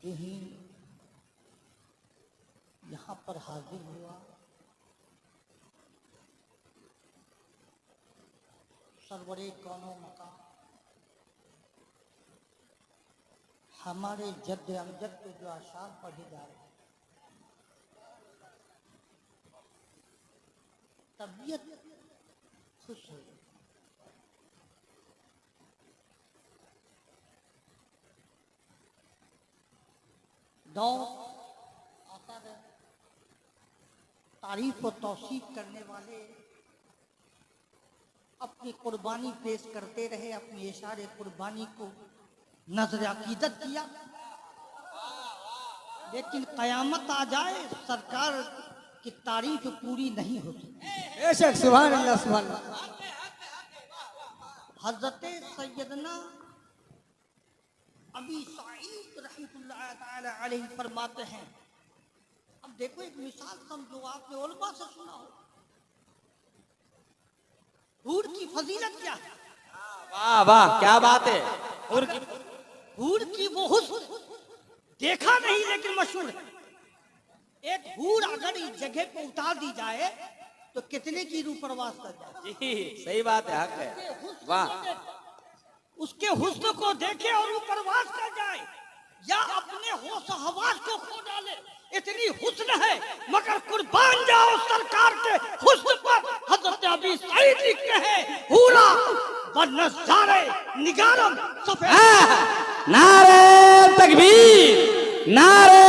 जो ही यहाँ पर हाजिर हुआ, सरवरे कौनो मकाम हमारे जद्द अमजद पे जो आशार पढ़े जा रहे, तबीयत खुश हो गई। दौर आता रहे, तारीफ और तौसीफ करने वाले अपनी कुर्बानी पेश करते रहे, अपनी इशारे कुर्बानी को नजर अकीदत किया। लेकिन कयामत आ जाए, सरकार की तारीफ पूरी नहीं होती। बेशक, सुभान अल्लाह, सुभान अल्लाह। हजरत सैयदना अबी सईद रहमतुल्लाह ताला अलैहि फरमाते हैं, अब देखो एक मिसाल समझो, आपने उलमा से सुना हो, हूर की फजीलत क्या है? वाह वाह, क्या बात है। हूर की वो हुस्न देखा नहीं लेकिन मशहूर है। एक हूर अगर इस जगह पे उतार दी जाए तो कितने की रूह परवास कर जाए। जी सही बात है, हक है। वाह, उसके हुस्न को देखे और परवास कर जाए, या अपने होश हवास को खो डाले, इतनी हुस्न है। मगर कुर्बान जाओ सरकार के हुस्न पर। हजरत अबी सईद लिखते हैं, हूरा बनज़ारे निगारम सफेद। नारे तकबीर, नारे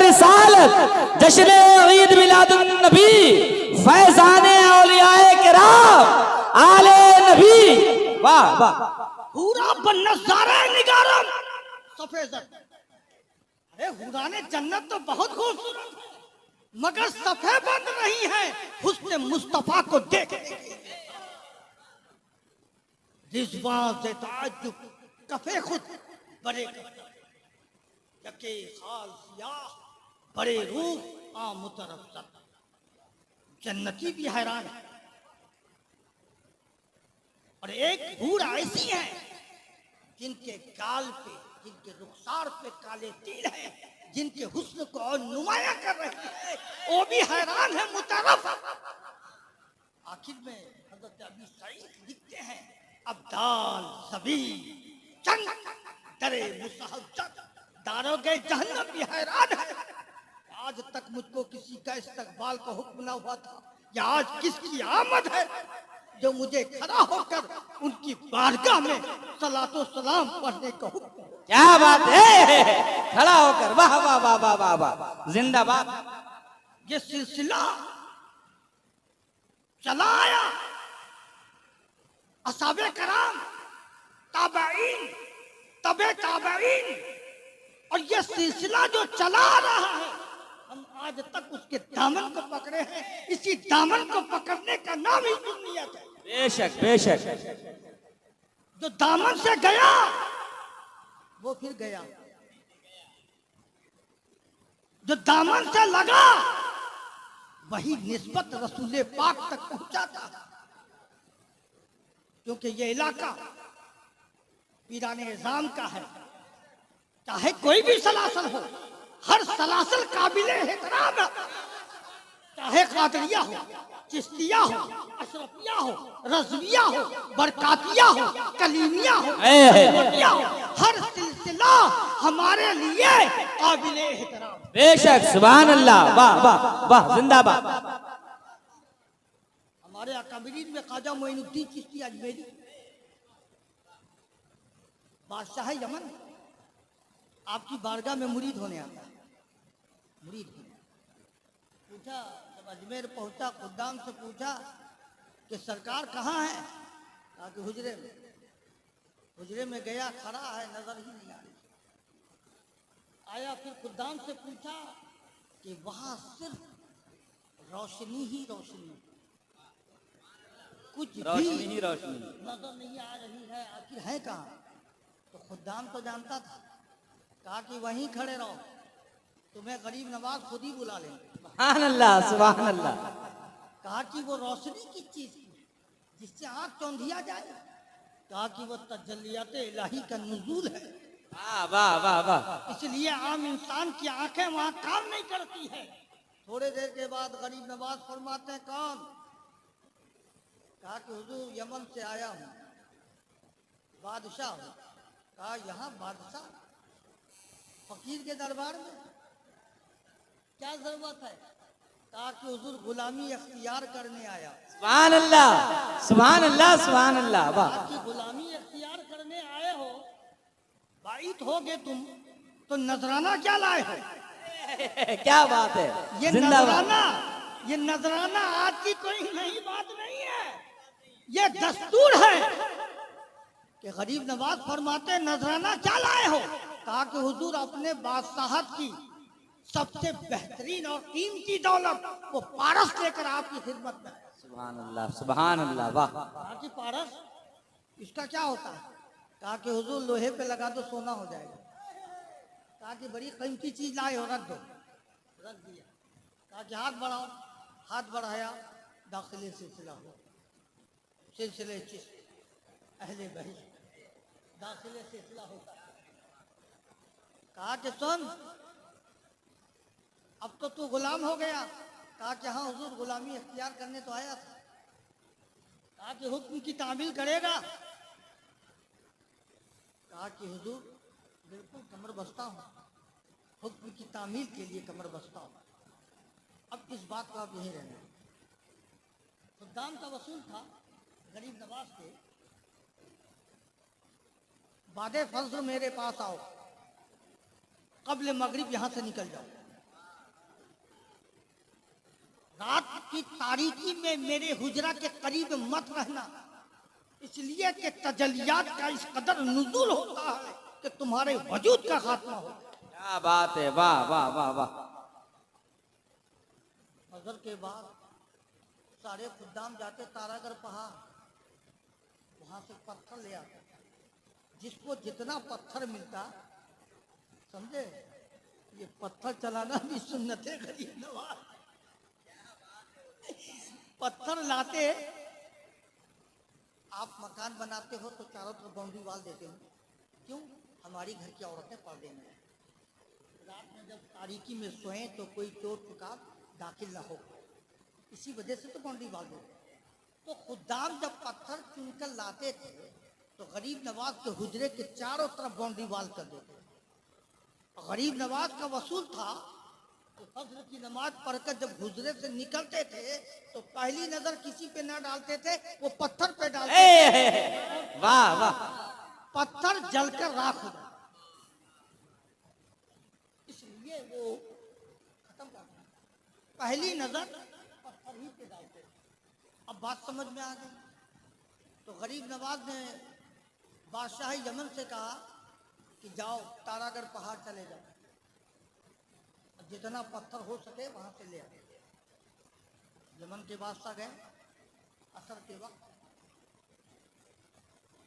रिसालत, जश्न ईद मिलादुन नबी, फैजाने औलियाए किराम, आले नबी। वाह वाह, हूरा बनज़ारे निगारम सफेद। अरे हूरा ने जन्नत तो बहुत खूबसूरत है, मगर सफे बंद नहीं है हुस्न मुस्तफा को देख। रिज़वान से ताज्जुब कफे खुद बड़े यके खाल सियाह बड़े रूह आ मुतरफ्फत। जन्नती भी हैरान है। और एक हूर ऐसी है जिनके गाल पे, जिनके रुखसार पे काले तिल हैं, जिनके हुस्न को और नुमाया कर रही है, वो भी हैरान है, मुतरफ। आखिर में हजरत अबी सईद लिखते हैं, अब्दाल सभी चंद दरे मुसहज्जद, दारोगे जहन्नम भी हैरान है। आज तक मुझको किसी का इस्तकबाल का हुक्म ना हुआ था, या आज किसकी आमद है जो मुझे खड़ा होकर उनकी बारगाह में सलातो सलाम पढ़ने का हुक्म। क्या बात है, खड़ा होकर। वाह वाह वाह वाह वाह वाह, जिंदाबाद। ये सिलसिला चला आया, असहाबे कराम, ताबईन, तबे ताबईन, और ये सिलसिला जो चला आ रहा है, हम आज तक उसके दामन को पकड़े हैं। इसी दामन को पकड़ने का नाम ही सुन्नियत है। बेशक बेशक, जो दामन से गया वो फिर गया, जो दामन से लगा वही निस्बत रसूले पाक तक पहुंचा था। क्योंकि ये इलाका पीराने निजाम का है, चाहे कोई भी सलासल हो, हर सलासल काबिले एहतराम है। चाहे कादरिया हो, चिश्तिया हो, अशरफिया हो, रज़विया हो, बरकातिया हो, कलीमिया हो, हर सिलसिला हमारे लिए काबिले एहतराम। बेशक, सुभान अल्लाह, वाह वाह वाह, जिंदाबाद। हमारे अकाबिरीन में ख्वाजा मोइनुद्दीन चिश्ती अजमेरी, बादशाह यमन, आपकी बारगाह में मुरीद होने आता है। मुरीद पूछा, जब अजमेर पहुंचा, खुद्दाम से पूछा कि सरकार कहाँ है? कहा कि हुजरे में। हुजरे में गया, खड़ा है, नजर ही नहीं आ रही। आया, फिर खुद्दाम से पूछा कि वहां सिर्फ रोशनी ही रोशनी, कुछ रोशनी ही रोशनी नजर नहीं आ रही है, आखिर है कहाँ? तो खुद्दाम तो जानता था। कहा कि वहीं खड़े रहो, तुम्हें गरीब नवाज खुद ही बुला लेंगे। सुभान अल्लाह, सुभान अल्लाह। कहा कि वो रोशनी की चीज जिससे आंख चौंधिया जाए। कहा कि वो तजल्लियात इलाही का नुज़ूल है। वाह वाह वाह वाह। इसलिए आम इंसान की आंखें वहां काम नहीं करती है। थोड़े देर के बाद गरीब नवाज फरमाते हैं कौन? कहा कि हुजूर यमन से आया हूं, बादशाह हूं। कहा यहाँ बादशाह फकीर के दरबार में क्या जरूरत है? कहा कि हुजूर गुलामी अख्तियार करने आया। सुभान अल्लाह सुभान अल्लाह सुभान अल्लाह। वाह कहा कि गुलामी अख्तियार करने आए हो, बाइट हो गए तुम, तो नजराना क्या लाए हो? क्या बात है। ये जिंदाबाद। नजराना आज की कोई नई बात नहीं है, ये दस्तूर है कि गरीब नवाज फरमाते नजराना क्या लाए हो? कहा कि हुजूर अपने बादशाहत की सबसे बेहतरीन और कीमती दौलत वो पारस लेकर आपकी खिदमत में। सुभान अल्लाह सुभान अल्लाह। वाह। कहा कि पारस इसका क्या होता है? कहा कि हुजूर लोहे पे लगा दो सोना हो जाएगा। कहा कि बड़ी कीमती चीज लाए हो, रख दो। रख दिया। कहा कि हाथ बढ़ाओ। हाथ बढ़ाया, दाखिले सिलसिला हुआ, सिलसिले चिश्त अहले बहस, दाखिले सिलसिला होता है। कहा कि सुन अब तो तू गुलाम हो गया। कहा कि हाँ हुजूर गुलामी अख्तियार करने तो आया था। कहा कि हुक्म की तामील करेगा? कहा कि हुजूर बिल्कुल कमर बस्ता हूँ, हुक्म की तामील के लिए कमर बस्ता हूँ। अब इस बात को आप यहीं रहना। खुद्दाम का वसूल था गरीब नवाज के, बादे फजर मेरे पास आओ, कब्ल मगरिब यहां से निकल जाओ। रात की तारीकी में मेरे हुजरा के करीब मत रहना, इसलिए कि तजलियात का इस कदर नुज़ूल होता है कि तुम्हारे वजूद का खात्मा हो। क्या बात है। वाह वाह वाह वाह। फजर के बाद सारे खुद्दाम जाते तारागढ़ पहाड़, वहां से पत्थर ले आते, जिसको जितना पत्थर मिलता, समझे, ये पत्थर चलाना भी सुन्नत है गरीब नवाज। पत्थर लाते, आप मकान बनाते हो तो चारों तरफ बाउंड्री वाल देते हो, क्यों? हमारी घर की औरतें पर्दे में, रात में जब तारीकी में सोएं तो कोई चोर चुकार दाखिल ना हो, इसी वजह से तो बाउंड्री वाल देते। तो खुद्दाम जब पत्थर चुनकर लाते थे तो गरीब नवाज के हुजरे के चारों तरफ बाउंड्री वाल कर देते। गरीब नवाज का वसूल था कि फज्र की नमाज पढ़कर जब हुजरे से निकलते थे तो पहली नजर किसी पे ना डालते थे, वो पत्थर पे डालते थे। वाह वाह। पत्थर जलकर राख हो जाए, इसलिए वो खत्म कर दिया। पहली नजर पत्थर ही पे डालते थे। अब बात समझ में आ गई। तो गरीब नवाज ने बादशाह यमन से कहा कि जाओ तारागढ़ पहाड़ चले जाओ, जितना पत्थर हो सके वहां से ले आओ। यमन के बादशाह गए, असर के वक्त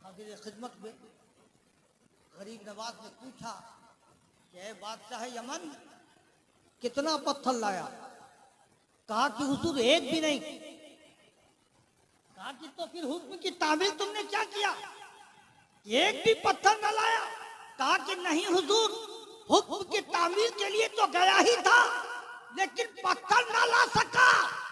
हाजिर खिदमत में गरीब नवाज ने पूछा कि बादशाह यमन कितना पत्थर लाया? कहा कि हुजूर एक भी नहीं। कहा कि तो फिर हुक्म की तामील तुमने क्या किया? एक भी पत्थर न लाया? कहा कि नहीं हुजूर, हुक्म की तामील के लिए तो गया ही था, लेकिन पत्थर न ला सका।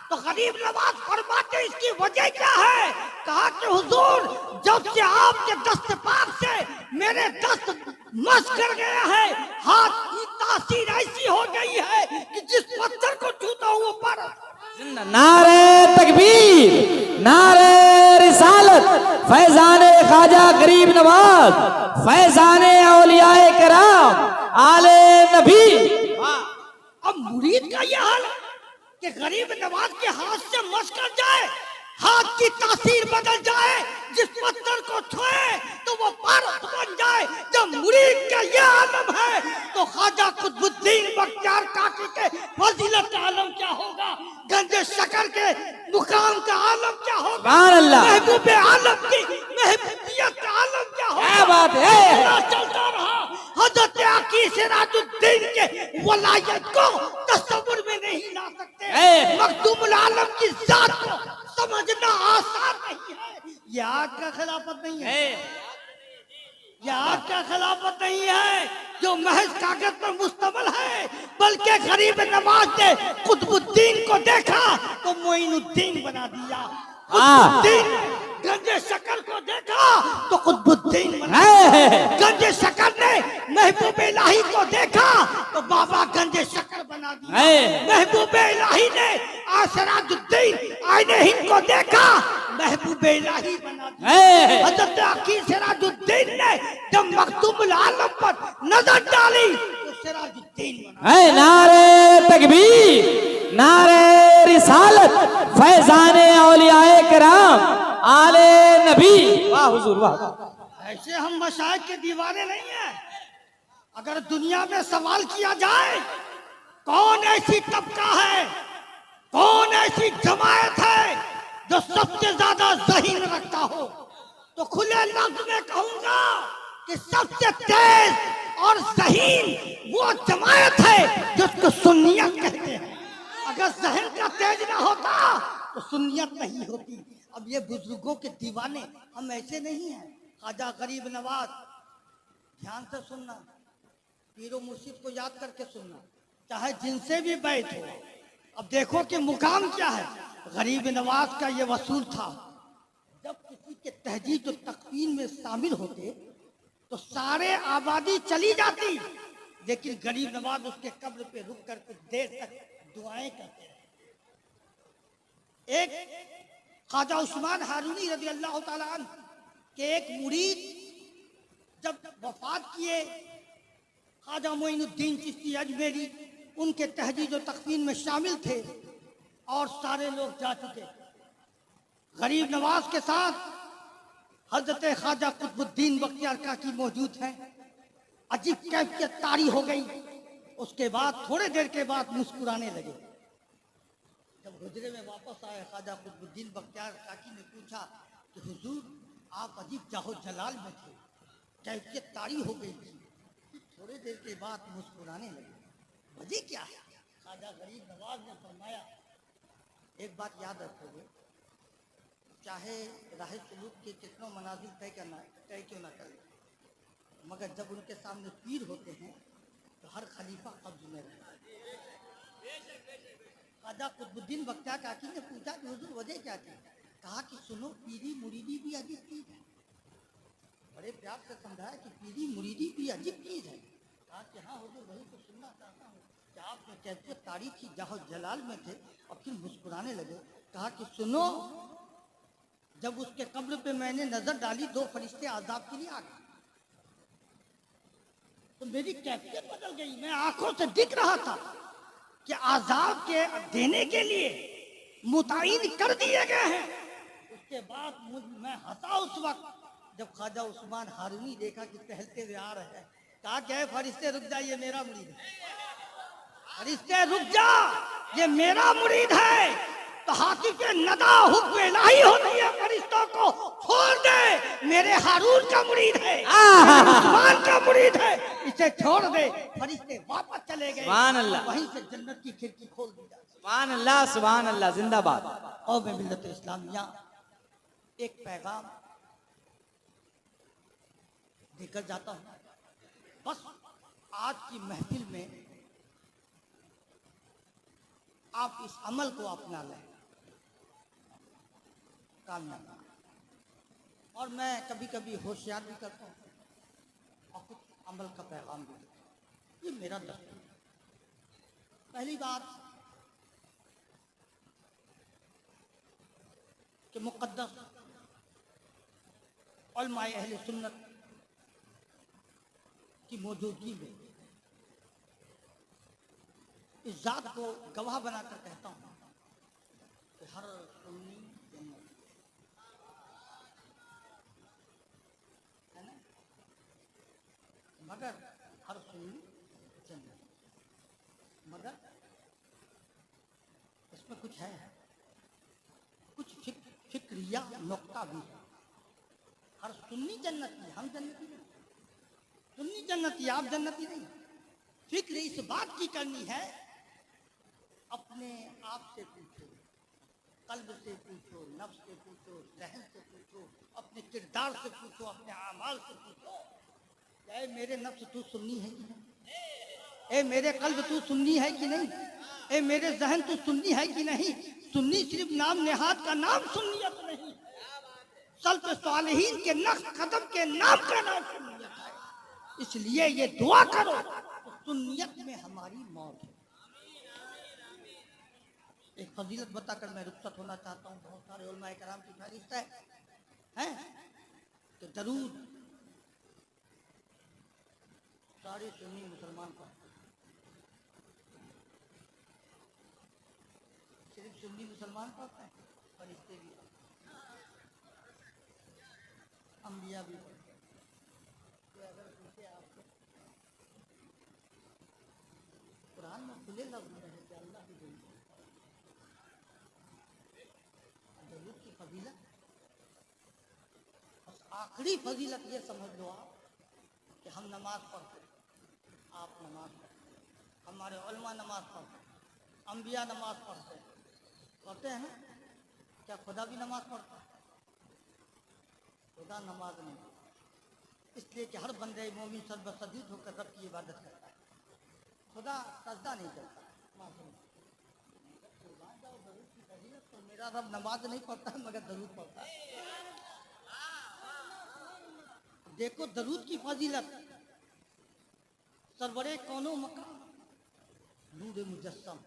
तो गरीब नवाज फरमाते इसकी वजह क्या है? कहा कि हुजूर जब से आपके दस्त पाक से मेरे दस्त मस कर गया है, हाथ की तासीर ऐसी हो गई है कि जिस पत्थर को छूता हूं वो पर। नारे तकबीर, नारे रिसालत, फैजाने ख्वाजा गरीब नवाज, फैजाने औलियाए कराम, आले नबी। अब मुरीद का यह हाल कि गरीब नवाज के हाथ से मस कर जाए, हाथ की तासीर बदल जाए, जिस पत्थर को छुए तो वो पारस बन जाए। जब मुरीद का यह आलम है तो ख्वाजा कुतुबुद्दीन बख्तियार काकी के फजीलत का आलम क्या होगा, गंज शकर के मुकाम का आलम क्या होगा, महबूब आलम की महबूबियत का आलम क्या होगा। क्या बात है। चलता रहा। हजरत आकी सिराजुद्दीन के वलायत को तस्वुर में नहीं ला सकते, मखदूमुल आलम की जात को समझना आसान नहीं है। ये आग का खिलाफत नहीं है, ये आग का खिलाफत नहीं है। शराकत पर मुश्तमिल है, बल्कि गरीब नवाज ने कुतुबुद्दीन को देखा तो मोइनुद्दीन बना दिया। कुतुबुद्दीन गंजे शकर को देखा तो कुतुबुद्दीन बना दिया। गंजे शकर ने महबूब इलाही को देखा तो बाबा गंजे शकर बना दिया। महबूब इलाही ने सिराजुद्दीन आईने हिंद को देखा, महबूब इलाही बना दिया। हजरत अकील सिराजुद्दीन ने जब मखदूमुल आलम पर नजर डाली तो सिराजुद्दीन बना। नारे तकबीर, नारे रिसालत, फैजाने औलियाए किराम, आले नबी। वाह हुजूर वाह। ऐसे हम मशाइख के दीवाने नहीं हैं। अगर दुनिया में सवाल किया जाए कौन ऐसी तबका है, कौन ऐसी जमायत है जो सबसे ज्यादा ज़हीन रखता हो, तो खुले लफ्ज में कहूंगा कि सबसे तेज और ज़हीन वो जमायत है जिसको सुन्नियत कहते हैं। अगर ज़हन का तेज ना होता तो सुन्नियत नहीं होती। अब ये बुजुर्गों के दीवाने हम ऐसे नहीं हैं। ख्वाजा गरीब नवाज, ध्यान से सुनना, पीरो मुर्शिद को याद करके सुनना, चाहे जिनसे भी बैठ हो। अब देखो कि मुकाम क्या है। गरीब नवाज का ये वसूल था, जब किसी के तहजीद और तकवीन में शामिल होते तो सारे आबादी चली जाती, लेकिन गरीब नवाज उसके कब्र पे रुक कर कुछ देर तक दुआएं करते रहे। एक ख्वाजा उस्मान हारूनी रज़ी अल्लाह ताला अन्हु के एक मुरीद जब वफात किए, ख्वाजा मोइनुद्दीन चिश्ती अजमेरी उनके तहजीद और तकवीन में शामिल थे और सारे लोग जा चुके। गरीब नवाज के साथ हजरत ख्वाजा कुतुबुद्दीन बख्तियार काकी मौजूद हैं। अजीब कैफियत तारी हो गई। उसके बाद थोड़े देर के बाद मुस्कुराने लगे। जब हुजरे में वापस आए, ख्वाजा कुतुबुद्दीन बख्तियार काकी ने पूछा कि हुजूर आप अजीब जाहो जलाल में थे, कैफियत तारी हो गई थी। थोड़े देर के बाद मुस्कुराने लगे, वजह क्या है? ख्वाजा गरीब नवाज ने फरमाया, एक बात याद रखोगे, चाहे राह सलूक के कितनों मनाजिल तय क्यों ना करें, मगर जब उनके सामने पीर होते हैं तो हर खलीफा कब्ज में रहता है। ख्वाजा कुतुबुद्दीन बख्तियार काकी ने पूछा कि हुजूर वजह क्या थी? कहा कि सुनो, पीरी मुरीदी भी अजीब चीज है। बड़े प्यार से समझाया कि पीरी मुरीदी भी अजीब चीज है। कहा कि हाँ हुजूर, वही तो सुनना चाहता हूँ कि आपने कैफियत तारी थी, जाहो जलाल में थे, और फिर मुस्कुराने लगे। कहा कि सुनो, जब उसके कब्र पे मैंने नजर डाली, दो फरिश्ते आजाब के लिए आ गए, तो मेरी कैफियत बदल गई। मैं आंखों से दिख रहा था कि आजाब के देने के लिए मुतायन कर दिए गए हैं। उसके बाद मैं हंसा उस वक्त जब ख्वाजा उस्मान हारूनी देखा कि टहलते हुए आ रहे हैं। कहा क्या है, फरिश्ते रुक जाइए, मेरा मुरीद है। फरिश्ते रुक जा, ये मेरा मुरीद है। तो हाथी के नदा हुक्म इलाही होती है, फरिश्तों को छोड़ दे, मेरे हारून का मुरीद है, उस्मान का मुरीद है, इसे छोड़ दे। फरिश्ते वापस चले गए। सुभान अल्लाह। वहीं से जन्नत की खिड़की खोल दी जाती। सुभान अल्लाह, सुभान अल्लाह, जिंदाबाद। और मैं मिल्लत इस्लामिया एक पैगाम देकर जाता हूँ। बस आज की महफिल में आप इस अमल को अपना लें, कामयाब। और मैं कभी कभी होशियार भी करता हूँ और कुछ अमल का पैगाम भी देता हूँ। ये मेरा दस्तूर है। पहली बात कि मुक़द्दस उलमाए अहले सुन्नत की मौजूदगी में इस जात को गवाह बनाकर कहता हूँ कि हर सुन्नी जन्नत है ना, मगर हर सुन्नी जन्नत, मगर इसमें कुछ है, कुछ फिक्रिया नुक्ता भी है। हर सुन्नी जन्नती, हम जन्नती नहीं, सुन्नी जन्नती, आप जन्नती नहीं। फिक्र इस बात की करनी है, अपने आप से पूछो, कल्ब से पूछो, नफ्स से पूछो, ज़हन से पूछो, अपने किरदार से पूछो, अपने आमाल से पूछो, क्या मेरे नफ्स तू सुन्नी है कि नहीं? ए मेरे कल्ब तू सुन्नी है कि नहीं, ए मेरे जहन तू सुन्नी है कि नहीं। सुन्नी सिर्फ नाम नेहात का नाम सुन्नियत नहीं, सल्फ सालिहीन के नक्श कदम के नाम का नाम सुन्नियत है। इसलिए ये दुआ करो तो सुन्नियत में हमारी मौत है। एक फजीलत बताकर मैं रुखसत होना चाहता हूँ। बहुत सारे उलमाए कराम की फहरिस्त है हैं कि दरूद सारे सुन्नी मुसलमान पढ़ते हैं, सिर्फ सुन्नी मुसलमान पढ़ते हैं, फरिश्ते भी पढ़ते हैं, अंबिया भी पढ़ते हैं। तो अगर पूछे आपको कुरान में खुले लफ्ज में है कि अल्लाह की दरूद की फजीलत, बस आखिरी फजीलत ये समझ लो आप कि हम नमाज पढ़ते, आप नमाज पढ़ते, हमारे उलमा नमाज पढ़ते, अंबिया नमाज पढ़ते हैं ना। क्या खुदा भी नमाज पढ़ता है? खुदा नमाज नहीं पढ़ता, इसलिए कि हर बंदे मोमिन सर्वसजद होकर रब की इबादत करता है। खुदा सजदा नहीं करता। तो मेरा रब नमाज नहीं पढ़ता है मगर दरूद पढ़ता है। देखो दरूद की फजीलत, सरवरे कौनो मकाम नूर मुजस्सम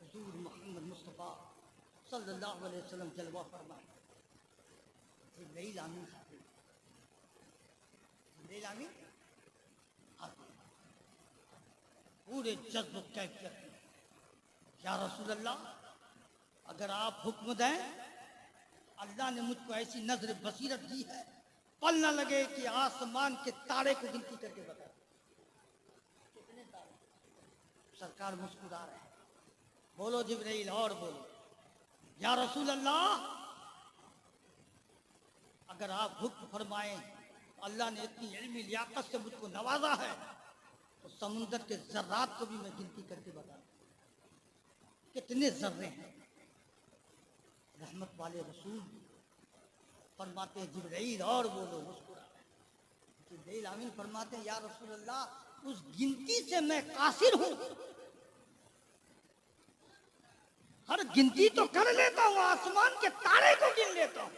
हुजूर मोहम्मद मुस्तफ़ा सल्लल्लाहु अलैहि वसल्लम जलवा फरमाए। जिब्रील आमीन आते, जिब्रील आमीन आते पूरे जज्ब कैफियत में, या रसूल अल्लाह अगर आप हुक्म दें, अल्लाह ने मुझको ऐसी नजर बसीरत दी है, पल न लगे कि आसमान के तारे को गिनती करके बता कितने तारे। सरकार मुस्कुरा रहे हैं, बोलो जिब्रील और बोलो, या रसूल अल्लाह अगर आप हुक्म फरमाएं, अल्लाह ने इतनी इल्मी लियाकत से मुझको नवाजा है तो समुंदर के जर्रात को भी मैं गिनती करके बता कितने जर्रे हैं। रहमत वाले रसूल फरमाते हैं जिब्रील और बोलो, मुस्कुरा जिब्रील आमीन फरमाते हैं, या रसूल अल्लाह उस गिनती से मैं कासिर हूं। हर गिनती तो कर लेता हूँ, आसमान के तारे को गिन लेता हूँ,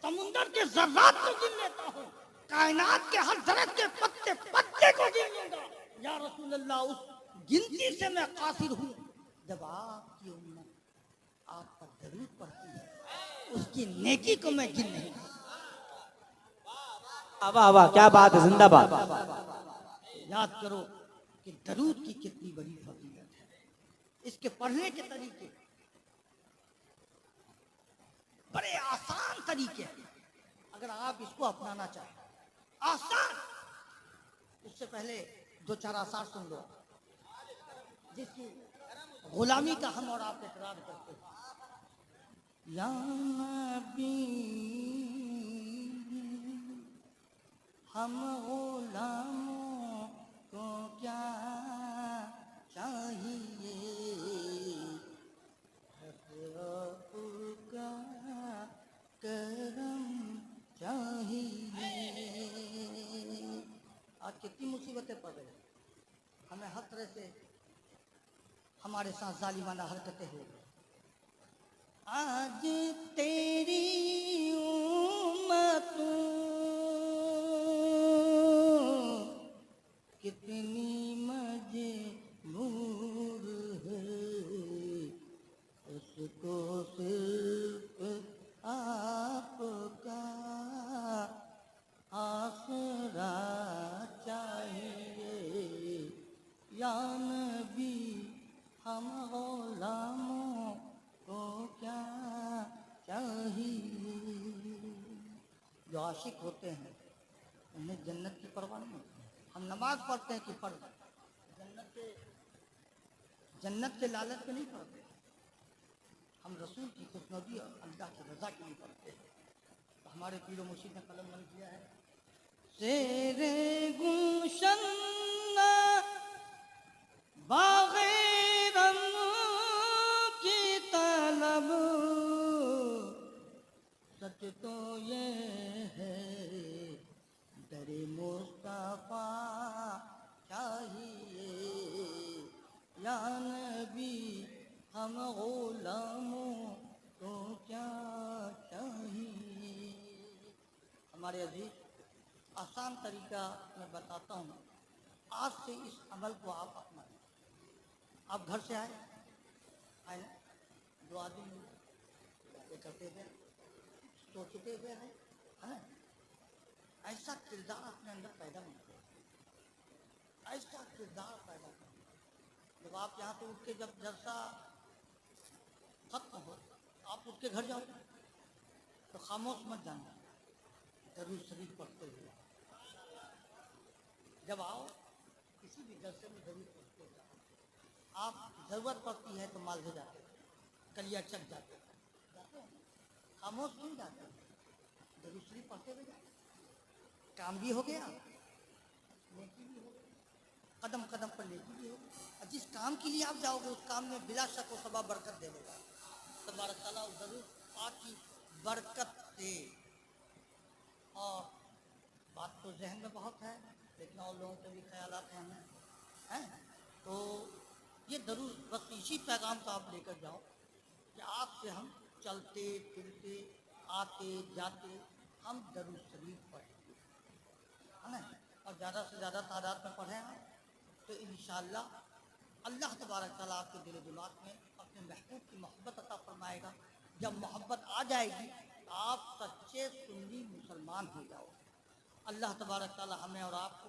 समुंदर के जर्रात को गिन लेता हूँ, कायनात के हर दरख्त के पत्ते पत्ते को गिन लूंगा। या रसूल अल्लाह उस गिनती से मैं कासिर हूँ। जब आपकी उम्मत आप पर दरूद पढ़ती है, उसकी नेकी को मैं गिन नहीं सकता। वाह वाह, क्या बात है, जिंदाबाद। याद करो कि दरूद की कितनी बड़ी फजीलत है। इसके पढ़ने के तरीके बड़े आसान तरीके हैं, अगर आप इसको अपनाना चाहें। आसान, उससे पहले दो चार आसार सुन लो जिसकी गुलामी का हम और आप इकरार करते हैं। या नबी हम गुलामों को क्या चाहिए, का करम चाहिए। आज कितनी मुसीबतें पड़ रही हैं, हमें हर तरह से हमारे साथ जालिमाना हरकतें हो रही। आज तेरी उम्मतों कितनी मजबूर है, उसको सिर्फ आपका आसरा चाहिए। या नबी हम गुलामों को क्या चाहिए। जो आशिक होते हैं उन्हें जन्नत की परवाह नहीं होती। हम नमाज पढ़ते हैं कि फर्ज, जन्नत के लालच में नहीं पढ़ते, हम रसूल की खुशनदी और अल्लाह की रजा के लिए पढ़ते हैं। तो हमारे पीरो मुर्शिद ने कलम बंद किया है, शेरे गुलशन बाग़े-ए-रम की तलब, सच तो ये है दरे मुस्तफा चाहिए। प्यारे अजीज, आसान तरीका मैं बताता हूँ। आज से इस अमल को आप अपनाएं। आप घर से आए ना, दो आदमी बातें करते हुए सोचते हुए हैं, है ना? ऐसा किरदार अपने अंदर पैदा नहीं करें, ऐसा किरदार पैदा करें। जब आप यहाँ से उठ के जब जलसा खत्म हो, आप उठ के घर जाओ तो खामोश मत जाना, जरूर शरीफ पढ़ते हुए जब आओ, किसी भी जलसे में जरूर पढ़ते हुए आप जरूरत पड़ती है तो मालवे जाते, कलिया चक जाते हैं, खामोश नहीं जाते, जरूर शरीफ पढ़ते हुए जाते। काम भी हो गया, नेकी भी हो गई, कदम कदम पर नेकी भी हो गई। और जिस काम के लिए आप जाओगे उस काम में बिला शक व सबा बरकत दे देगा तबारक तआला, जरूर आपकी बरकत से। और बात तो जहन में बहुत है, लेकिन और लोगों के भी ख्यालात हैं हमें, हैं तो ये जरूर बस इसी पैगाम को आप लेकर जाओ कि आपसे हम चलते फिरते आते जाते हम दरूद शरीफ पढ़ें, है ना? और ज़्यादा से ज़्यादा तादाद में पढ़ें हम, तो इंशाअल्लाह अल्लाह तबारक तआला आपके दिल दिमाग में अपने महबूब की मोहब्बत अता फरमाएगा। जब मोहब्बत आ जाएगी तो आप सच्चे सुन्नी मुसलमान हो जाओ। अल्लाह तबारक तआला हमें और आपको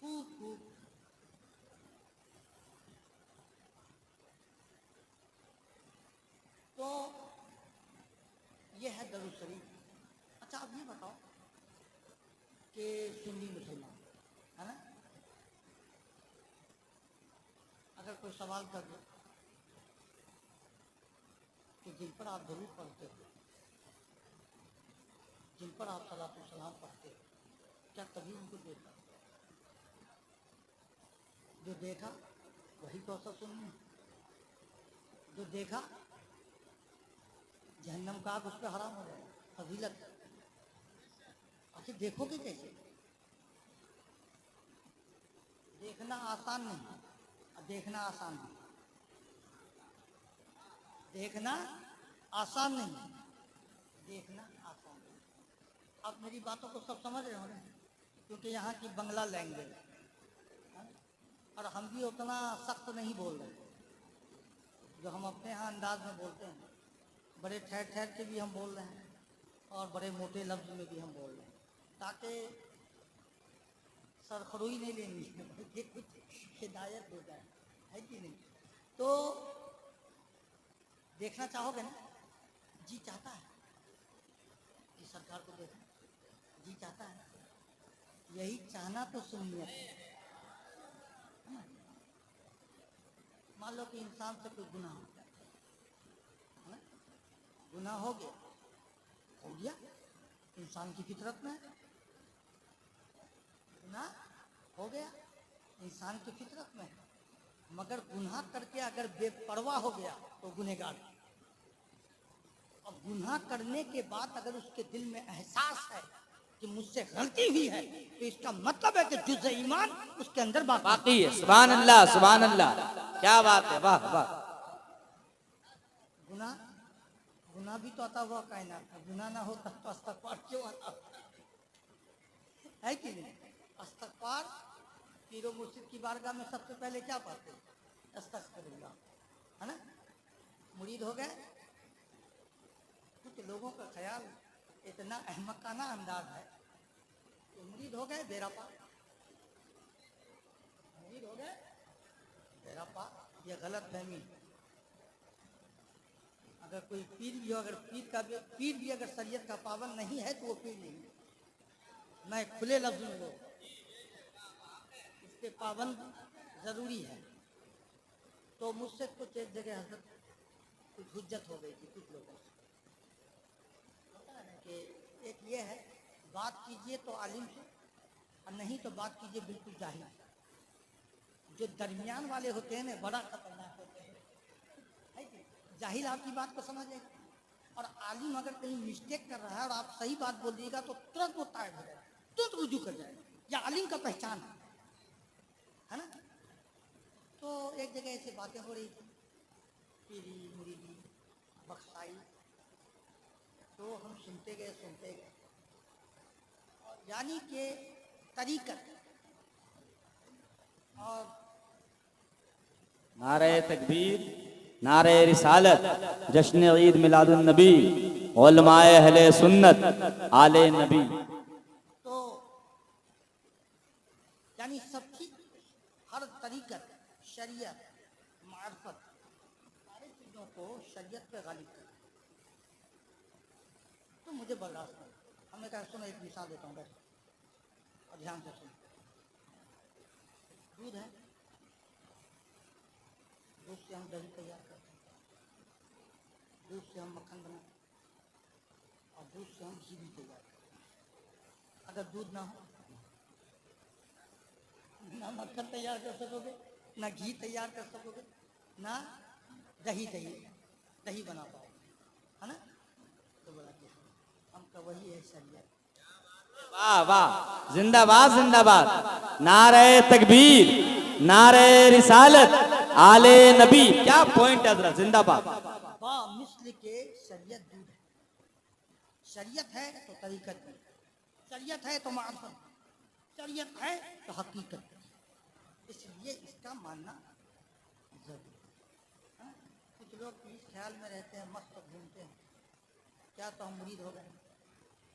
खूब खूब तो ये है दरूद शरीफ। अच्छा आप ये बताओ कि सुन्नी मुसलमान, है ना, अगर कोई सवाल कर दे कि जिन पर आप जरूर पढ़ते हो, जिन पर आप सलात व सलाम पढ़ते हो, क्या कभी उनको देखा? जो देखा वही कौशल सुननी, जो देखा जहन्नम का आग उस पर हराम हो जाए, फजीलत। आखिर देखोगे कैसे? देखना आसान नहीं, देखना आसान नहीं, देखना आसान नहीं, देखना आसान नहीं। आप मेरी बातों को सब समझ रहे हो ना, क्योंकि यहाँ की बंगला लैंग्वेज है और हम भी उतना सख्त नहीं बोल रहे जो हम अपने यहाँ अंदाज में बोलते हैं। बड़े ठहर ठहर के भी हम बोल रहे हैं और बड़े मोटे लफ्ज में भी हम बोल रहे हैं, ताकि सरखरुई नहीं लेनी है, बल्कि कुछ हिदायत हो जाए, है कि नहीं? तो देखना चाहोगे ना, जी चाहता है कि सरकार को देखना, जी चाहता है, यही चाहना तो सुन्नियत है। मान लो कि इंसान से कोई गुनाह हो गया, गुनाह हो गया, इंसान की फितरत में गुनाह हो गया, इंसान की फितरत में, मगर गुनाह करके अगर बेपरवाह हो गया तो गुनहगार। और गुनाह करने के बाद अगर उसके दिल में एहसास है कि मुझसे गलती हुई है, तो इसका मतलब है कि जुज़ ईमान उसके अंदर बाकी है। सुभान अल्लाह, सुभान अल्लाह, क्या बात है, वाह वाह। गुनाह भी तो आता हुआ कायनात है, गुनाह ना होता तो इस्तग़फ़ार क्यों आता है कि नहीं? इस्तग़फ़ार पीरो मुर्शिद की बारगाह में सबसे पहले क्या पढ़ते हैं? अस्तग़फिरुल्लाह, है ना? मुरीद हो गए। कुछ लोगों का ख्याल इतना अहमकाना अंदाज है कि मुरीद हो गए बेरा पार, मुरीद हो गए बेरा पार। यह गलत फहमी। अगर कोई पीर भी हो, अगर पीर भी अगर शरीयत का पाबंद नहीं है तो वो पीर नहीं है। मैं खुले लफ्ज में बोल, इसके पाबंद जरूरी है। तो मुझसे कुछ एक जगह हजरत कुछ हुज्जत हो गई थी कुछ लोगों से, कि एक ये है, बात कीजिए तो आलिम से और नहीं तो बात कीजिए बिल्कुल जाहिल। जो दरमियान वाले होते हैं ना, बड़ा खतरनाक होते हैं, है कि? जाहिल आपकी बात को समझेगा, और आलिम अगर कहीं मिस्टेक कर रहा है और आप सही बात बोल दिएगा तो तुरंत वो तायब हो जाएगा, तुरंत रुजू कर जाएगा। यह आलिम का पहचान है ना? तो एक जगह ऐसी बातें हो रही थी, पीरी मुरीदी बख्शाई, तो हम सुनते गए, यानी कि तरीकत और नारे तकबीर, नारे रिसालत, जश्न ईद मिलादुन नबी, उलमाए अहले सुन्नत, आले नबी। तो यानी सबकी हर तरीकत, शरीयत, मार्फत, सारी चीज़ों को शरीयत पे गालिब कर। तो मुझे बर्दाश्त नहीं। हमने कहा सुनो एक मिसाल देता हूँ, बैठ और ध्यान से सुनो। दूध है, दूध से हम दही तैयार करते हैं, दूध से हम मक्खन बनाते हैं और दूध से हम घी भी तैयार करते हैं। अगर दूध ना हो, ना मक्खन तैयार कर सकोगे, ना घी तैयार कर सकोगे, ना दही दही बना पाओगे, है ना? तो बोला कि हम का वही है शरीयत। वाह वाह, जिंदाबाद जिंदाबाद, नारे तकबीर, नारे रिसालत, आले नबी। क्या पॉइंट है हजरत, जिंदाबाद। बा मिस्ल के शरीयत दूध है। शरीयत है तो तरीकत है, शरीयत है तो मार्फत, शरीयत है तो हकीकत। इसलिए इसका मानना जरूरी है। कुछ लोग इस ख्याल में रहते हैं, मस्त घूमते हैं, क्या तो हम मुरीद हो गए,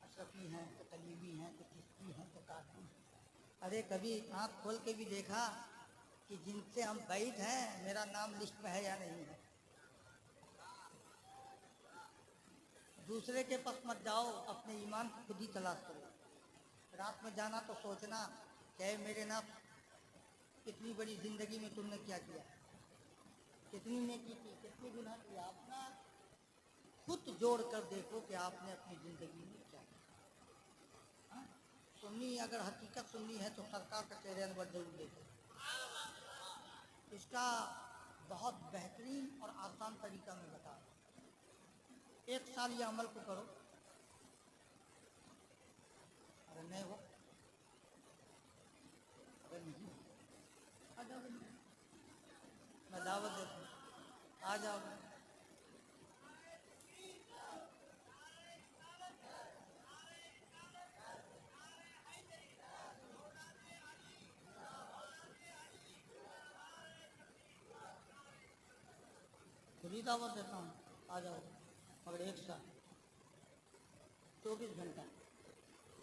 अशरफी हैं तो कलीबी हैं तो चिश्ती हैं तो काफी हैं। अरे कभी आँख खोल के भी देखा कि जिनसे हम बैठ हैं मेरा नाम लिस्ट में है या नहीं है? दूसरे के पास मत जाओ, अपने ईमान को खुद ही तलाश करो। रात में जाना तो सोचना कि मेरे नाम कितनी बड़ी जिंदगी में तुमने क्या किया, कितनी नेकी की, कितनी गुनाह किया। अपना खुद जोड़ कर देखो कि आपने अपनी जिंदगी में क्या किया। हाँ? सुन्नी अगर हकीकत सुन्नी है तो सरकार का चेहरे अनवर जरूर देखो। इसका बहुत बेहतरीन और आसान तरीका मैं बता रहा हूँ। एक साल ये अमल को करो, अगर नहीं हो, अगर नहीं आ जाओ, मैं दावत देता हूँ, आ जाओ। खुली दावत देता हूँ, आ जाओ। मगर एक साल 24 घंटा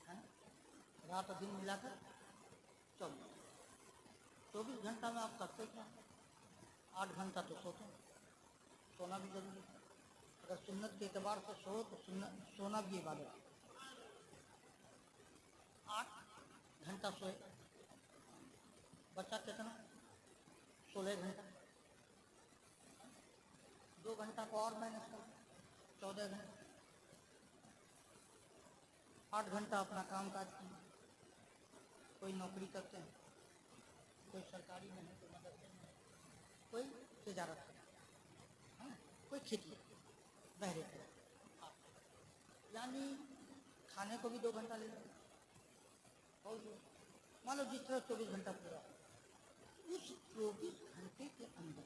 है, रात और दिन मिलाकर 24 घंटा में आप करते क्या? 8 घंटा तो सोते हैं, सोना भी जरूरी है। अगर सुन्नत के एतबार से सो तो सोना भी इबादत है। 8 घंटा सोए, बच्चा कितना? 16 घंटा। 2 घंटा को और मैनेज कर, 14 घंटा। 8 घंटा अपना काम काज किए। कोई नौकरी करते हैं, कोई सरकारी में है, कोई मदरसे में है, कोई तिजारत करता है, कोई खेती बहरे करता है। यानी खाने को भी 2 घंटा ले लेते, और मान लो जिस तरह 24 घंटा पूरा, उस 24 घंटे के अंदर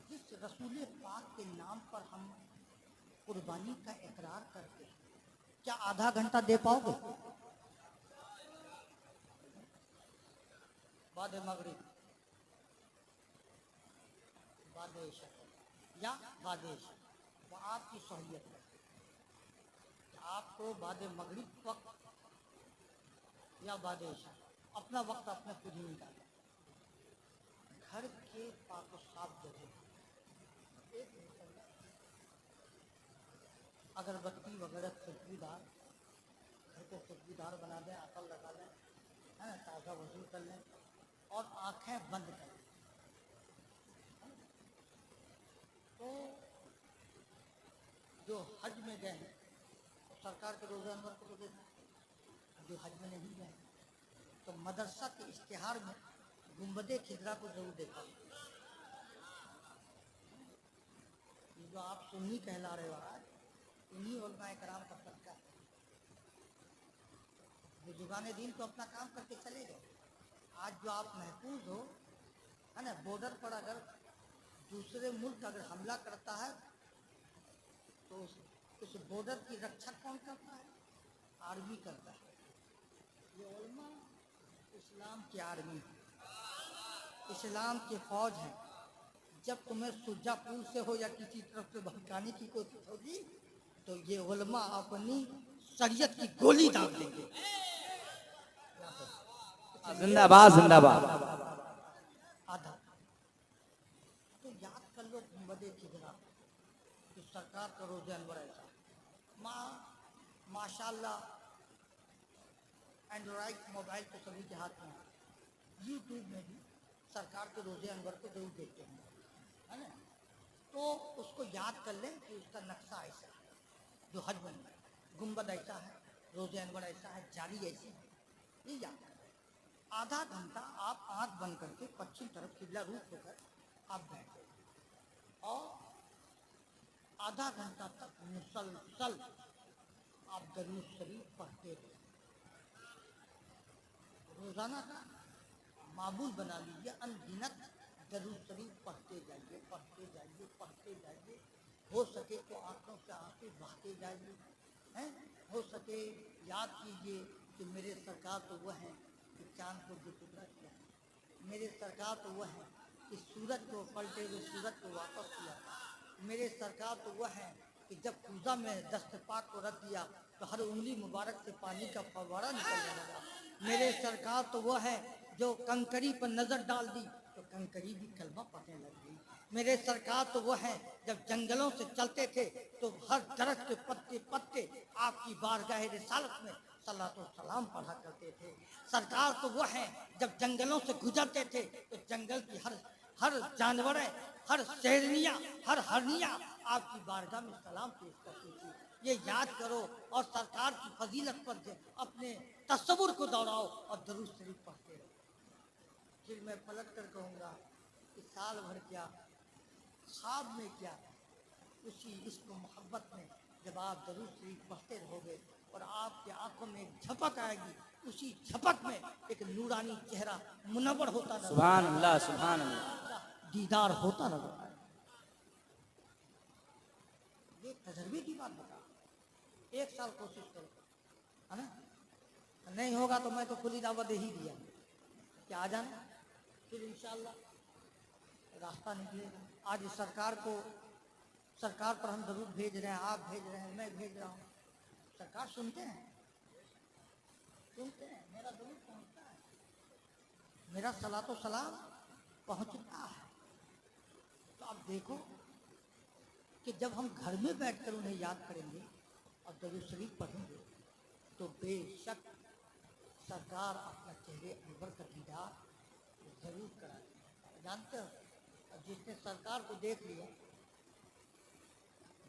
जिस रसूल पाक के नाम पर हम कुर्बानी का इकरार करते हैं, क्या आधा घंटा दे पाओगे? बाद मगरिब, बाद इशा या बाद इशा, वो आपकी सहूलियत है। आपको बाद मगरिब वक्त या बाद इशा अपना वक्त अपने खुद ही निकालें। घर के पाक साफ जगह अगरबत्ती वगैरह खुशबूदार, घर को खुशबूदार बना दें, अकल लगा लें, है ना, ताज़ा वजू कर लें और आंखें बंद कर लें। तो जो हज में गए हैं तो सरकार के रोज़ा अनवर को तो देखा, जो हज में नहीं गए तो मदरसा के इश्तिहार में गुंबदे खिजरा को जरूर देखा। जो आप सुन्नी कहला रहे हो आज, इन्हीं उलमाए कराम का सदका है। बुजुर्गाने दीन तो अपना काम करके चले गए। आज जो आप महफूज हो, है ना, बॉर्डर पर अगर दूसरे मुल्क अगर हमला करता है तो उस बॉर्डर की रक्षा कौन करता है? आर्मी करता है। ये उलमा इस्लाम की आर्मी है, इस्लाम की फौज है। जब तुम्हें सुरजापुर से हो या किसी तरफ से भड़काने की कोशिश होगी तो ये उलमा अपनी शरीयत की गोली दाग देंगे। जिंदाबाद जिंदाबाद। आधा तो याद कर लो गुंबदे खिजरा कि सरकार का रोज़े अनवर ऐसा माशाल्लाह एंड्रॉइड मोबाइल तो सभी के हाथ में है। यूट्यूब में भी सरकार के रोज़े अनवर को जरूर देखते हैं, है ना। तो उसको याद कर लें कि उसका नक्शा ऐसा है जो हज बन है, गुंबद ऐसा है, रोज़े अनवर ऐसा है, जाली ऐसी है, ये याद करें। आधा घंटा आप आँख बंद करके पश्चिम तरफ किबला रुख होकर आप बैठे और आधा घंटा तक मुसलसल आप दरूद शरीफ पढ़ते रहे। रोजाना का मामूल बना लीजिए, अनगिनत दरूद शरीफ पढ़ते जाइए, पढ़ते जाइए, पढ़ते जाइए। हो सके तो आंखों से आंखें बहाते जाइए, हैं। हो सके याद कीजिए कि मेरे सरकार तो वह है कि चांद को जो टुकड़ा किया, मेरे सरकार तो वह है कि सूरज को पलटे हुए सूरज को वापस किया, मेरे सरकार तो वह है कि जब पूजा में दस्तपाक को रख दिया तो हर उंगली मुबारक से पानी का फव्वारा निकलने लगा। मेरे सरकार तो वह है जो कंकरी पर नजर डाल दी तो कंकरी भी कलमा पढ़ने लग गई। मेरे सरकार तो वह है जब जंगलों से चलते थे तो हर दरख्त के पत्ते पत्ते आपकी बारगाह रिसालत में सलातो सलाम पढ़ा करते थे। सरकार तो वह है जब जंगलों से गुजरते थे तो जंगल की हर जानवरें, हर शेरनियाँ, हर हरनियाँ आपकी बारगाह में सलाम पेश करती थी। ये याद करो और सरकार की फजीलत पर अपने तस्वुर को दौड़ाओ और दरूद शरीफ पढ़ते रहो। फिर मैं पलट कर कहूँगा कि साल भर क्या, ख्वाब में क्या, उसी इश्क मोहब्बत में जब आप दरूद शरीफ पढ़ते रहोगे और आपकी आंखों में एक झपक आएगी, उसी झपक में एक नूरानी चेहरा मुनव्वर होता नजर, सुभान अल्लाह सुभान अल्लाह, दीदार होता नजर आए। ये तजर्बे की बात बता, एक साल कोशिश करो, है ना। नहीं होगा तो मैं तो खुली दावत दे ही दिया कि आ जाना, फिर इंशाल्लाह रास्ता निकलेगा। आज सरकार पर हम जरूर भेज रहे हैं, आप भेज रहे हैं, मैं भेज रहा हूँ। सरकार सुनते हैं, मेरा जरूर पहुँचता है, मेरा सलातो सलाम पहुँचता है। तो आप देखो कि जब हम घर में बैठकर उन्हें याद करेंगे और दरूद शरीफ पढ़ेंगे तो बेशक सरकार अपना चेहरे अनवर का दीदार जरूर कराएगी। जानते हो, जिसने सरकार को देख लिया,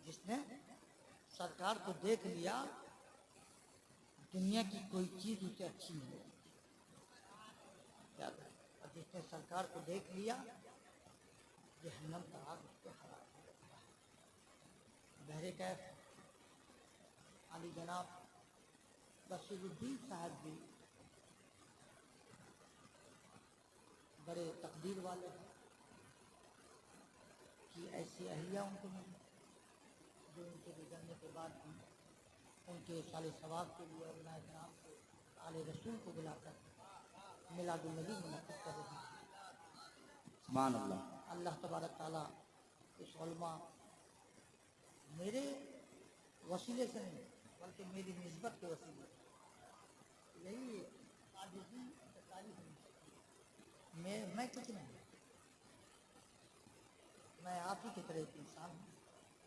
जिसने सरकार को देख लिया, दुनिया की कोई चीज उसे अच्छी नहीं लगती। और जिसने सरकार को देख लिया, जहन्नम का आग उसको हरा देता है। बहरे कैफ अली जनाब बसीरुद्दीन साहब भी बड़े तकदीर वाले हैं कि ऐसी अहलिया उनको मिली जो उनके गुजरने के बाद भी उनके साले सवाब के लिए और नाम को आले रसूल को बुलाकर मिलादुल नबी मुनक़्क़िद कर रही थी। सुभान अल्लाह। अल्लाह तबारक ताला इस उलमा मेरे वसीले से नहीं बल्कि मेरी निस्बत के वसीले, यही आजिज़ी तारीफ नहीं, मैं कुछ नहीं, मैं आप ही की तरह एक इंसान हूँ,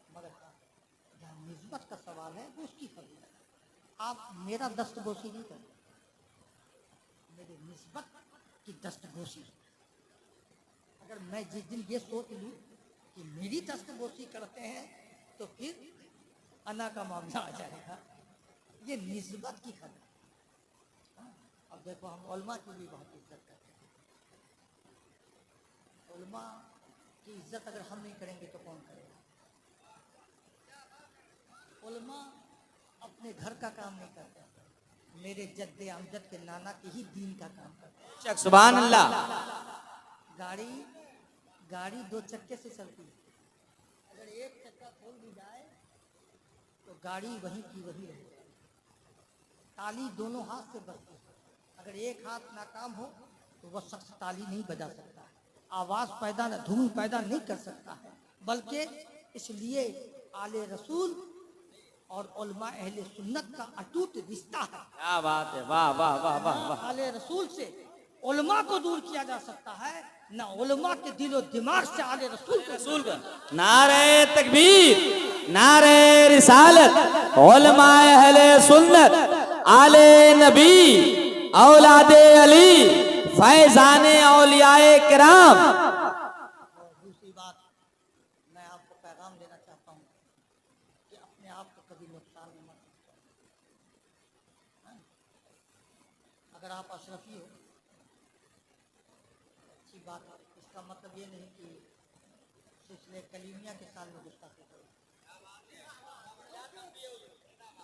मगर जहाँ निस्बत का सवाल है वो उसकी फजीलत है। आप मेरा दस्तगोशी नहीं करते, मेरी निस्बत की दस्तगोशी। अगर मैं जिस दिन ये सोच लूँ कि मेरी दस्तगोशी करते हैं तो फिर अना का मामला आ जाएगा। ये निस्बत की खबर। अब देखो हम उलमा की भी बहुत इज्जत करते हैं। उलमा की इज्जत अगर हम नहीं करेंगे तो कौन करेगा। उलमा अपने घर का काम नहीं करते, मेरे जद्दे अमजद के नाना के ही दीन का काम करते हैं। सुभान अल्लाह। गाड़ी दो चक्के से चलती है, अगर एक चक्का खोल भी जाए तो गाड़ी वहीं की वहीं रह जाएगी। ताली दोनों हाथ से बजती है। अगर एक हाथ नाकाम हो तो वह शख्स ताली नहीं बजा सकता है, आवाज पैदा धूम पैदा नहीं कर सकता है। बल्कि इसलिए आले रसूल और उलमा अहले सुन्नत का अटूट रिश्ता है। क्या बात है, वाह वाह वाह वाह वाह। आले रसूल से उलमा को दूर किया जा सकता है, ना उलमा के दिलो दिमाग से आले रसूल का। नारे तकबीर, नारे रिसालत, उलमाए अहले सुन्नत, आले नबी, औलादे अली, फैजाने औलियाए किराम। दूसरी बात मैं आपको पैगाम देना चाहता हूँ कि अपने आप को कभी नुकसान में मत पहुंचाओ। अगर आप अशरफी हो अच्छी बात है, इसका मतलब ये नहीं कि सिलसिले कलीमिया के सामने गुस्ताखी करो।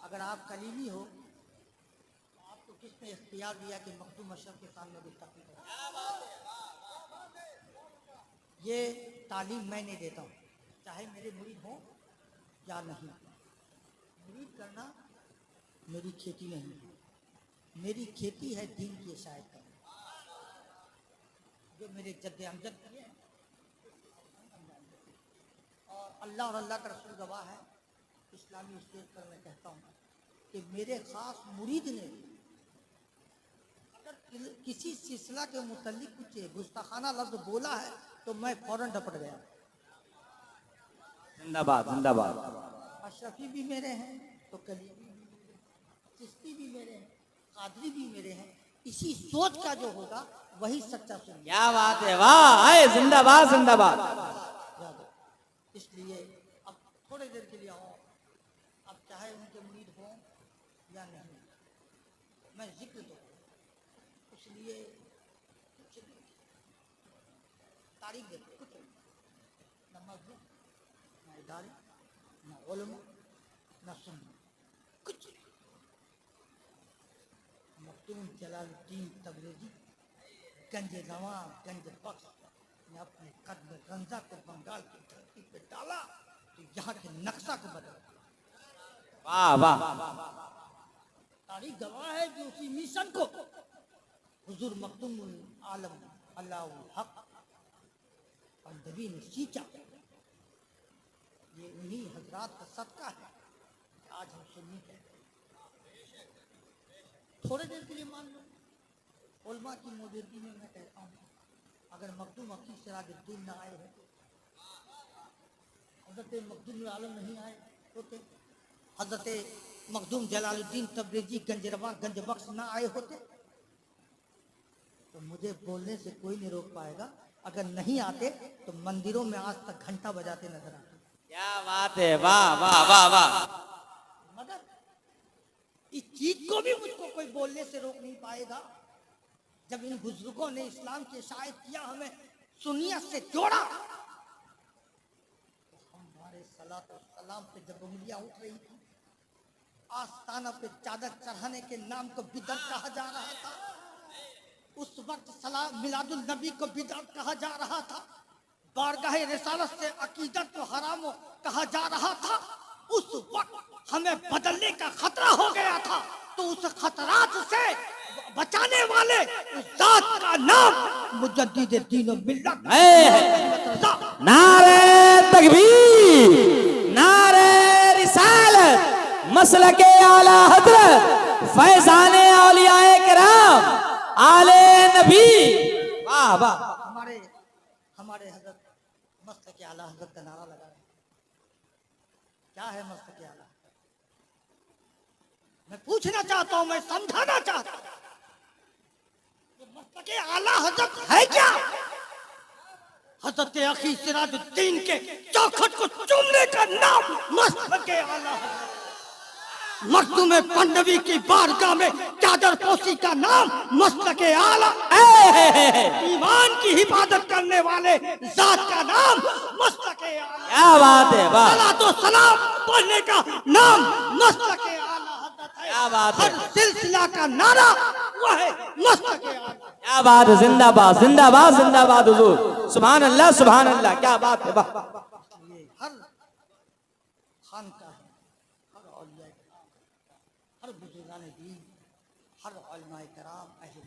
अगर आप कलीमी हो तो आपको किसने इख्तियार दिया कि मखदूम अशरफ के सामने गुस्ताखी करो? ये तालीम मैं नहीं देता हूँ, चाहे मेरे मुरीद हो या नहीं। मुरीद करना मेरी खेती नहीं है, मेरी खेती है दीन की इशाअत करना, जो मेरे जद्द अमजद किए हैं। और अल्लाह और अल्लाह का रसूल गवाह है, इस्लामी स्टेज पर मैं कहता हूँ कि मेरे ख़ास मुरीद ने अगर किसी सिलसिला के मुतल्लिक कुछ गुस्ताखाना लफ्ज़ बोला है तो मैं फौरन डपट गया। जिंदाबाद जिंदाबाद। अशरफी भी मेरे हैं तो कलीमी भी मेरे हैं, चिश्ती भी मेरे हैं, कादरी भी मेरे हैं। इसी सोच का जो होगा वही सच्चा सुन्नी। क्या बात है, वाह, जिंदाबाद जिंदाबाद। इसलिए अब थोड़ी देर के लिए आओ, अब चाहे उनके मुरीद हो या नहीं, मैं जिक्र दूँ इसलिए तारीख देते कुछ न मजहब न इदारे न उलमा न सुन्नी, कुछ नहीं। मखदूम जलालुद्दीन तबरेज़ी गंज रवा गंज बख्श ने अपने कदम रंजा को बंगाल की धरती पे डाला तो यहाँ के नक्शा को बदला। वाह वाह। तारीख गवाह है कि उसी मिशन को हुजूर मखदूम आलम अल्लाह हक और नबी ने सींचा। ये उन्हीं हजरात का सदका है आज हम सुन्नी कहते हैं। थोड़े देर के लिए मान लो उलमा की मौजूदगी में मैं कहता हूँ, अगर मखदूम अकील सिराजुद्दीन ना आए होते, हजरत मखदूम आलम नहीं आए होते, हजरत मखदूम जलालुद्दीन तबरेज़ी गंजरवा गंज बख्श ना आए होते, तो मुझे बोलने से कोई नहीं रोक पाएगा। अगर नहीं आते तो मंदिरों में आज तक घंटा बजाते नजर आते। क्या बात है, वाह वाह वाह वाह। मगर इस चीज को भी मुझको कोई बोलने से रोक नहीं पाएगा। जब इन बुजुर्गों ने इस्लाम की इशाअत किया, हमें सुन्नियत से जोड़ा, तो हमारे सलात और सलाम पे जब उंगलियां उठ रही थी, आस्ताना पे चादर चढ़ाने के नाम को बिदअत कहा जा रहा था। उस वक्त सलाम मिलादुल नबी को बिदअत कहा जा रहा था। बारगाहे रिसालत से अकीदत को हराम कहा जा रहा था। उस वक्त हमें बदलने का खतरा हो गया था, तो उस खतरात से बचाने वाले उस जात का नाम मुजद्दिद दीन व मिल्लत। नारे तकबीर, नारे रिसालत, मसलके आला हजरत, फैजाने औलियाए किराम, आले नबी। वाह वाह। हमारे हजरत मस्तके आला हजरत का नारा लगा रहे हैं। क्या है मस्तके आला? मैं पूछना चाहता हूं, मैं समझाना चाहता हूं, मस्तके आला हजरत है क्या? हजरत अखी सिराजुद्दीन के चौखट को चूमने का नाम मस्तके आला हजरत। मखदूम पन्नवी की बारगाह में चादर पोशी का नाम मस्तके आला। ईमान की हिफाजत करने वाले जात का नाम मस्तके आला। क्या बात है, वाह। सलातो सलाम पढ़ने का नाम मस्तके आला हजरत है। क्या बात है। हर सिलसिला का नारा वह है मस्तके आला। क्या बात है, जिंदाबाद जिंदाबाद जिंदाबाद हुजूर, सुभान अल्लाह सुभान अल्लाह। क्या बात है, वाह। ये हर खान का है, हर औलिया, हर बुजुर्गान दीन,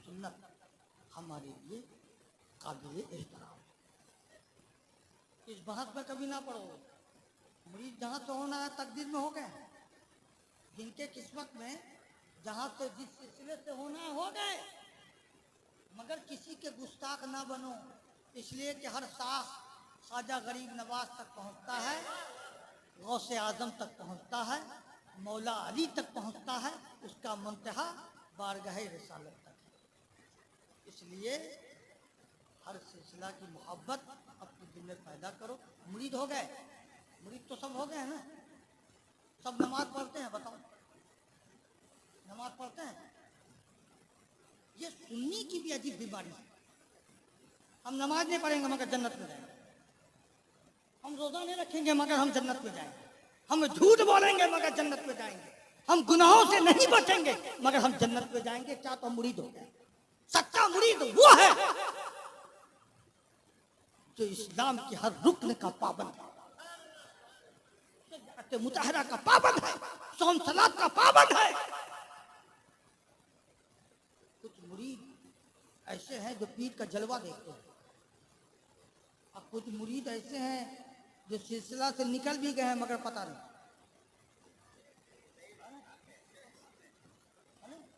सुन्नत हमारे लिए काबिल एहतराम। इस बहस में कभी ना पड़ो। मुरीद जहाँ से होना है तकदीर में हो गए, जिनके किस्मत में जहाँ से जिस सिलसिले से होना है हो गए, मगर किसी के गुस्ताख ना बनो, इसलिए कि हर साख ख्वाजा गरीब नवाज तक पहुँचता है, गौसे आजम तक पहुँचता है, मौला अली तक पहुँचता है, उसका मुंतहा बारगाह रिसालत तक है। इसलिए हर सिलसिला की मोहब्बत अपने दिल में पैदा करो। मुरीद हो गए, मुरीद तो सब हो गए हैं ना, सब नमाज पढ़ते हैं, बताओ नमाज पढ़ते हैं? ये सुन्नी की भी अजीब बीमारी है। हम नमाज नहीं पढ़ेंगे मगर जन्नत में जाएंगे, हम रोजा नहीं रखेंगे मगर हम जन्नत में जाएंगे, हम झूठ बोलेंगे मगर जन्नत में जाएंगे, हम गुनाहों से नहीं बचेंगे मगर हम जन्नत में जाएंगे। क्या तो मुरीद हो गए। सच्चा मुरीद वो है जो इस्लाम की हर रुक्न का पाबंद है, मुताहरा का पाबंद है, सौम सलात का पाबंद है। कुछ मुरीद ऐसे हैं जो पीर का जलवा देखते हैं, और कुछ मुरीद ऐसे हैं जो सिलसिला से निकल भी गए हैं मगर पता नहीं।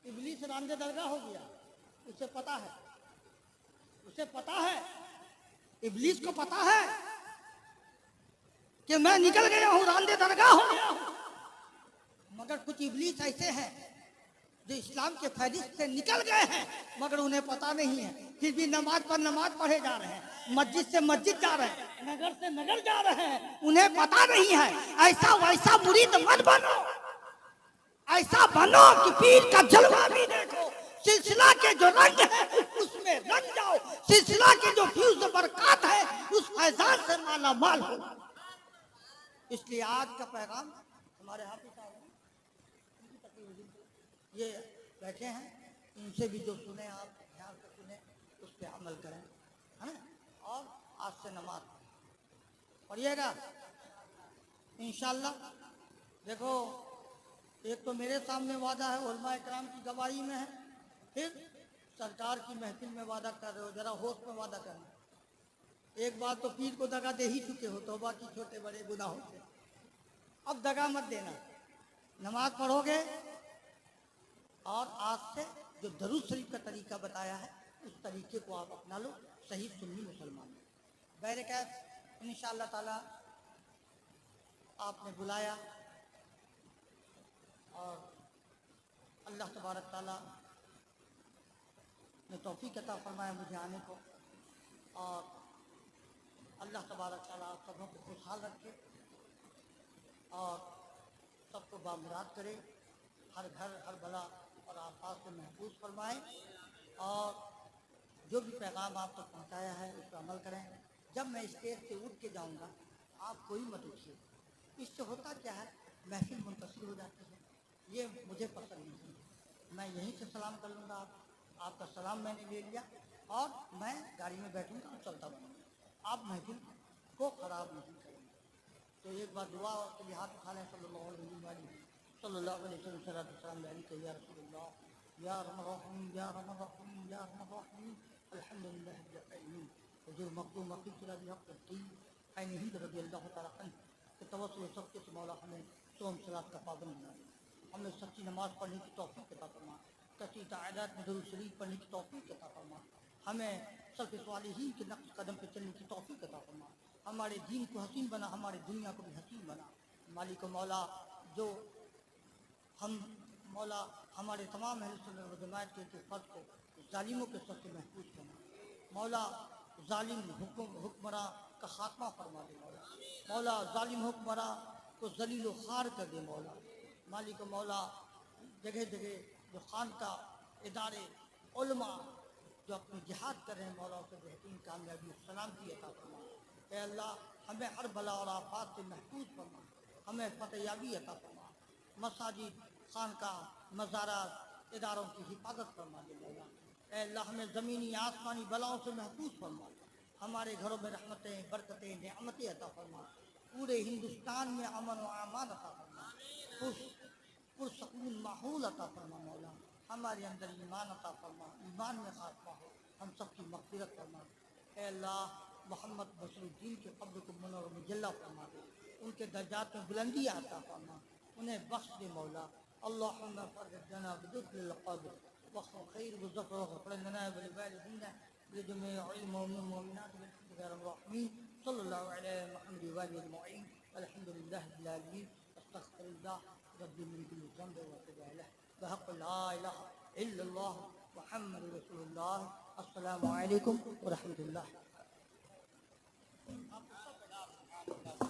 इब्लीस रांदे दरगाह हो गया, उसे पता है, उसे पता है, इब्लीस को पता है कि मैं निकल गया हूं, रांदे दरगाह हो गया हूं। मगर कुछ इब्लीस ऐसे हैं जो इस्लाम के फहरिस्त से निकल गए हैं मगर उन्हें पता नहीं है, फिर भी नमाज पर नमाज पढ़े जा रहे हैं, मस्जिद से मस्जिद जा रहे हैं, नगर से नगर जा रहे हैं, उन्हें पता नहीं है। ऐसा वैसा मुरीद मत बनो, ऐसा बनो कि पीर का जलवा भी देखो, सिलसिला के जो रंग है उसमें रंग जाओ, सिलसिला के जो फ्यूज बरकत है उस फैजान से माला माल हो। इसलिए आज का पैगाम हमारे हाफिज साहब ये बैठे हैं, इनसे भी जो सुने आप ध्यान से सुने, उस पर अमल करें, है ना। और आज से नमाज पढ़िएगा इंशाअल्लाह। देखो, एक तो मेरे सामने वादा है, उलमा इकराम की गवाही में है, फिर सरकार की महफिल में वादा कर रहे हो, जरा होश में वादा करना। एक बार तो पीर को दगा दे ही चुके हो, तौबा की छोटे बड़े गुनाहों से, अब दगा मत देना। नमाज पढ़ोगे और आज से जो दरूद शरीफ का तरीका बताया है उस तरीके को आप अपना लो, सही सुन्नी मुसलमान। बैरकात इंशाअल्लाह ताला आपने बुलाया और अल्लाह तबारक ताला ने तौफीक अता फरमाया मुझे आने को, और अल्लाह तबारक ताला आप सबों को खुशहाल रखे और सबको बामुराद करे, हर घर हर बला और आसपास से महफूज फरमाएँ, और जो भी पैगाम आप तक पहुँचाया है उस पर अमल करें। जब मैं स्टेज से उठ के जाऊँगा आप कोई मत उठिए, इससे होता क्या है महफिल मुंतशिर हो जाती है, ये मुझे पसंद नहीं है। मैं यहीं से सलाम कर लूँगा, आपका सलाम मैंने ले लिया और मैं गाड़ी में बैठूँगा और चलता बनूँगा, आप महफिल को ख़राब नहीं करेंगे। तो एक बार दुआ के लिए हाथ उठा लें, सल्लल्लाहु अलैहि वसल्लम या रसूलल्लाह या रहमान या रहमान या रहमान अल्हम्दुलिल्लाह रब्बिल आलमीन हुजूर मखदूम मखदूम चला भी हक़ दी ऐन हिंद रज़ी अल्लाह तआला अन्हु के तवस्सुल सबके से मौला हमें सोम सलात का पाबंद बना दे, हमें सच्ची नमाज पढ़ने की तौफीक अता फरमा, सच्ची तादाद में दरूद शरीफ पढ़ने की तौफीक अता फरमा, हमें सल्फ़े सालिहीन के नक्श कदम पे चलने की तौफीक अता फरमा, हमारे दीन को हसीन बना, हमारे दुनिया को भी हसीन बना। मालिक मौला जो हम मौला हमारे तमाम अहले सुन्नत व जमात के फ़र्ज को जालिमों के सर से महफूज करना, मौला जालिम हुक्मरां का खात्मा फरमा दे, मौला जालिम हुक्मरां को जलील खार कर दे मौला। मालिक मौला जगह जगह जो खान का इदारे उलमा जो अपनी जिहाद कर रहे हैं मौला उसे बेहतरीन कामयाबी सलामती अता फरमा। ए अल्लाह हमें हर बला और आफात से महफूज फरमा, हमें फतेयाबी अता फरमा, मसाजिद खानका मज़ारात इदारों की हिफाजत फरमा दे मौला। ए अल्लाह हमें ज़मीनी आसमानी बलाओं से महफूज फरमा, हमारे घरों में रहमतें बरकतें नेमतें अता फरमा, पूरे हिंदुस्तान में अमन व अमान अता फरमा, पुरसकून माहौल अता फरमा मौला। हमारे अंदर ईमान अता फरमा, ईमान में खात्मा हो, हम सबकी मग़फ़िरत फरमा। ऐ अल्लाह मोहम्मद बशरुद्दीन के क़ब्र को मुनव्वर मुजल्ला फरमा दे, उनके दर्जात में बुलंदी अता फरमा, उन्हें बख्श दे मौला। अल्लाहुम्मा फ़र्जना बिदुख़िल क़ब्र वक़्फ़ खैर वज़फ़र वग़फ़िर लना व लिवालिदीना लिजमीइल मुमिनीन मुमिनात बिरहमतिक सल्लल्लाहु अलैहि मुहम्मद व आलिहि अजमईन अल्हम्दुलिल्लाहि रब्बिल आलमीन अस्तग़फिरुल्लाह रब्बी मिन कुल्लि ज़ंब व अतूबु इलैह बहक़्क़ि ला इलाहा इल्लल्लाह मुहम्मदुर रसूलुल्लाह। अस्सलामु अलैकुम व रहमतुल्लाह।